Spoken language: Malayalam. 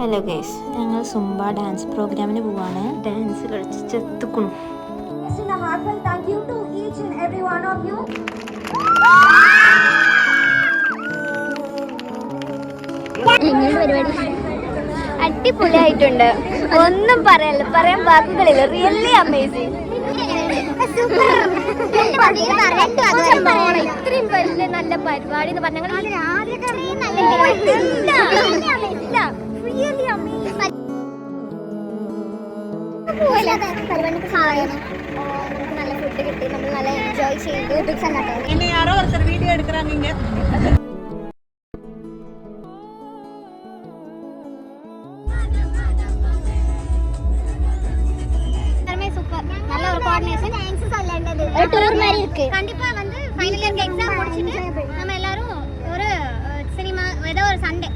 ഹലോ ഗൈസ്, ഞങ്ങൾ സുംബ ഡാൻസ് പ്രോഗ്രാമിന് പോവാണ്. ഡാൻസ് കളിച്ച് ചെത്തുക്കണം. അടിപൊളിയായിട്ടുണ്ട്, ഒന്നും പറയാൻ വാക്കുകളില്ല. Really amazing. ഇത്രയും വലിയ നല്ല പരിപാടി എന്ന് പറഞ്ഞാൽ നല്ല ഫുഡ് കിട്ടി, നമ്മൾ നല്ല എൻജോയ് ചെയ്തു. വീഡിയോ എടുക്കറാ. சூப்பர், நல்ல ஒரு கோஆர்டினேஷன். தேங்க்ஸ் சொல்லண்டது ஒரு டூர் மாதிரி இருக்கு. கண்டிப்பா வந்து ஃபைனல் இயர் எக்ஸாம் முடிச்சிட்டு நம்ம எல்லாரும் ஒரு சினிமா ஏதோ ஒரு சண்டே